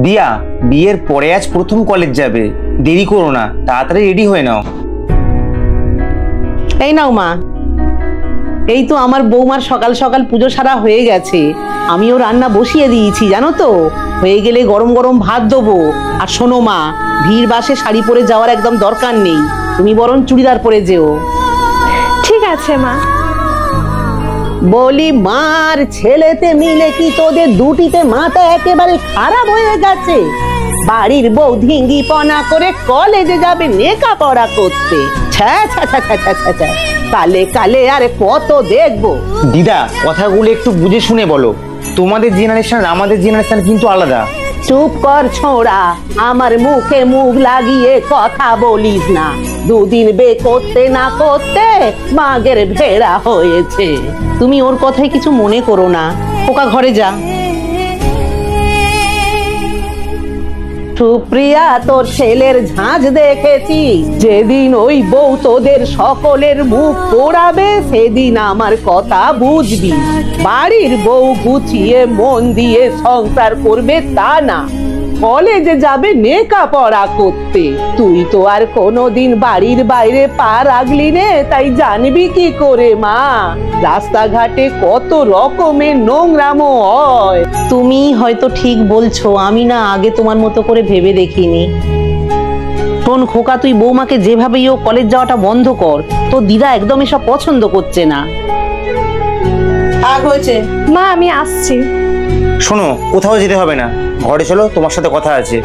দিয়া, বিয়ের পরে আজ প্রথম কলেজ যাবে, দেরি করো না, তাড়াতাড়ি রেডি হয়ে নাও। এই নাও মা, এই তো আমার বৌমার সকাল সকাল পুজো সারা হয়ে গেছে। আমিও রান্না বসিয়ে দিয়েছি জানো তো, হয়ে গেলে গরম গরম ভাত দেবো। আর শোনো মা, ভিড় বাসে শাড়ি পরে যাওয়ার একদম দরকার নেই, তুমি বরং চুড়িদার পরে যেও। ঠিক আছে মা। বলি মার ছেলেতে মিলে কি তোদের দুটিতে মাথা একেবারে খারাপ হয়ে গেছে? বাড়ির বউ ধিঙ্গিপনা করে কলেজে যাবে লেখাপড়া করতে। কালে কালে আরে কত দেখবো। দিদা, কথাগুলো একটু বুঝে শুনে বলো, তোমাদের জেনারেশন আমাদের জেনারেশন কিন্তু আলাদা। চুপ কর ছোড়া, আমার মুখে মুখ লাগিয়ে কথা বলিস না। দুদিন বে করতে না করতে মাগের ভেড়া হয়েছে। তুমি ওর কথায় কিছু মনে করো না, ওকা ঘরে যা। সুপ্রিয়া, তোর ছেলের ঝাঁঝ দেখেছি। যেদিন ওই বউ তোদের সকলের মুখ পোড়াবে সেদিন আমার কথা বুঝবি। বাড়ির বউ গুছিয়ে মন দিয়ে সংসার করবে তা না, কলেজে যাবে লেখাপড়া করতে। তুই তো আর কোনোদিন বাড়ির বাইরে পা রাখলি নে, তাই জানবি কি করে মা, রাস্তাঘাটে কত রকমের নোংরামো হয়। তুমি হয়তো ঠিক বলছো, আমি না আগে তোমার মতো করে ভেবে দেখিনি। শোন খোকা, তুই বৌমাকে যেভাবেই ও কলেজ যাওয়াটা বন্ধ কর, তো দিদা একদম এসব পছন্দ করছে না। হয়েছে মা, আমি আসছি। শোনো, কোথাও যেতে হবে না, ঘরে চলো, তোমার সাথে কথা আছে।